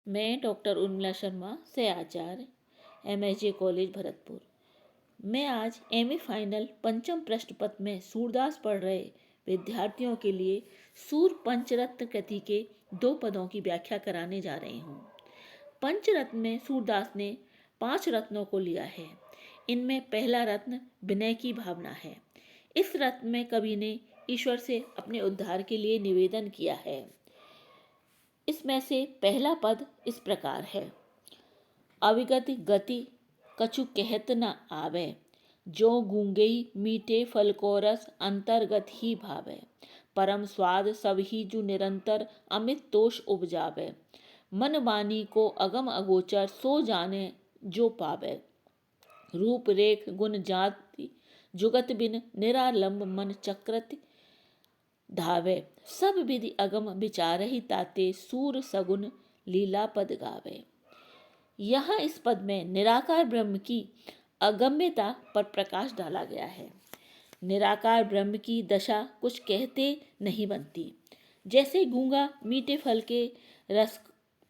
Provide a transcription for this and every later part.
मैं डॉक्टर उर्मिला शर्मा से आचार्य MSJ college Bharatpur. मैं आज MA फाइनल पंचम प्रश्न पत्र में सूरदास पढ़ रहे विद्यार्थियों के लिए सूर पंचरत्न कृति के 2 पदों की व्याख्या कराने जा रही हूँ। पंचरत्न में सूरदास ने 5 रत्नों को लिया है। इनमें पहला रत्न विनय की भावना है। इस रत्न में कवि ने ईश्वर से अपने उद्धार के लिए निवेदन किया है। इसमें से पहला पद इस प्रकार है। अविगत गति कछु कहत न आवे, जो गूंगई मीठे फल को रस अंतर्गत ही भावे। परम स्वाद सब ही जो निरंतर अमित तोष उपजावे। मन वाणी को अगम अगोचर सो जाने जो पावे। रूप रेख गुण जाति जुगत बिन निरालंब मन चक्रति धावे। सब विधि अगम विचारहि ताते सूर सगुन लीला पद गावे। यहाँ इस पद में निराकार ब्रह्म की अगम्यता पर प्रकाश डाला गया है। निराकार ब्रह्म की दशा कुछ कहते नहीं बनती। जैसे गूंगा मीठे फल के रस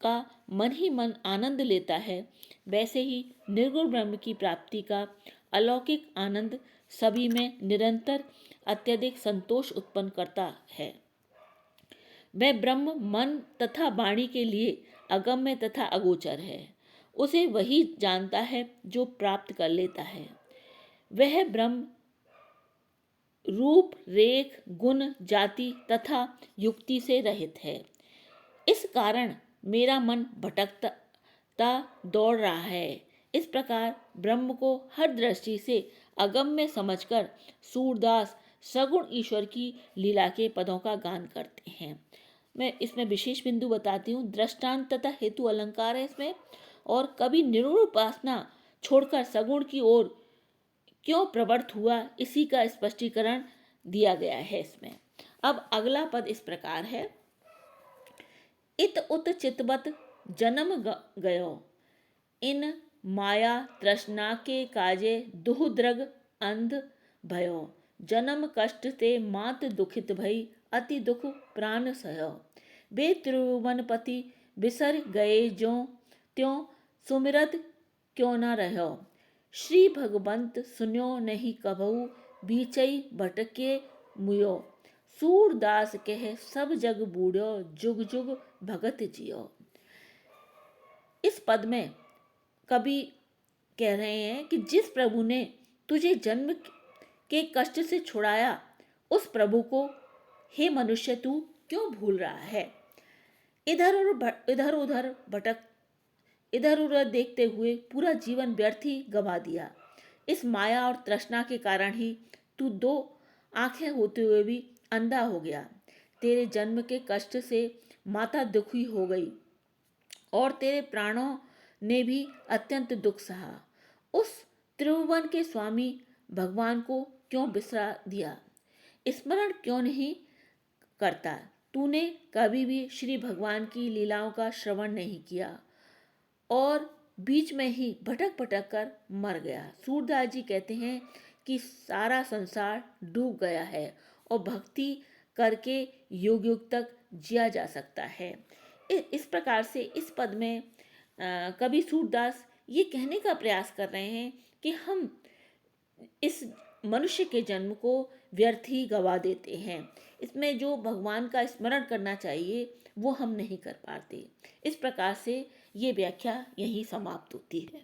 का मन ही मन आनंद लेता है, वैसे ही निर्गुण ब्रह्म की प्राप्ति का अलौकिक आनंद सभी में निरंतर अत्यधिक संतोष उत्पन्न करता है। वह ब्रह्म मन तथा वाणी के लिए अगम्य तथा अगोचर है। उसे वही जानता है जो प्राप्त कर लेता है। वह ब्रह्म रूप रेख गुण जाति तथा युक्ति से रहित है। इस कारण मेरा मन भटकता दौड़ रहा है। इस प्रकार ब्रह्म को हर दृष्टि से अगम्य समझकर सूरदास सगुण ईश्वर की लीला के पदों का गान करते हैं। मैं इसमें विशेष बिंदु बताती हूँ। दृष्टांत तथा हेतु अलंकार है इसमें, और कभी निर्गुण उपासना छोड़कर सगुण की ओर क्यों प्रवृत्त हुआ, इसी का स्पष्टीकरण दिया गया है इसमें। अब अगला पद इस प्रकार है। इत उत चितवत जन्म गयो, इन माया तृष्णा के काजे दुहद्रग अंध भयो। जन्म कष्ट ते मात दुखित भई, अति दुख प्राण सयो। बे त्रिभुवनपति बिसर गए जो, त्यों सुमिरत क्यों न रहो। श्री भगवंत सुन्यो नहीं कभऊ, बीचई भटके मुयो। सूरदास कह सब जग बूढ़ो, जुग जुग भगत जियो। इस पद में कवि कह रहे हैं कि जिस प्रभु ने तुझे जन्म के कष्ट से छुड़ाया, उस प्रभु को हे मनुष्य तू क्यों भूल रहा है। इधर उधर देखते हुए पूरा जीवन व्यर्थ ही गवा दिया। इस माया और तृष्णा के कारण ही तू 2 आंखें होते हुए भी अंधा हो गया। तेरे जन्म के कष्ट से माता दुखी हो गई और तेरे प्राणों ने भी अत्यंत दुख सहा। उस त्रिभुवन के स्वामी भगवान को क्यों बिसरा दिया, स्मरण क्यों नहीं करता। तूने कभी भी श्री भगवान की लीलाओं का श्रवण नहीं किया और बीच में ही भटक भटक कर मर गया। सूरदास जी कहते हैं कि सारा संसार डूब गया है और भक्ति करके युग युग तक जिया जा सकता है। इस प्रकार से इस पद में कवि सूरदास ये कहने का प्रयास कर रहे हैं कि हम इस मनुष्य के जन्म को व्यर्थ ही गवा देते हैं। इसमें जो भगवान का स्मरण करना चाहिए वो हम नहीं कर पाते। इस प्रकार से ये व्याख्या यहीं समाप्त होती है।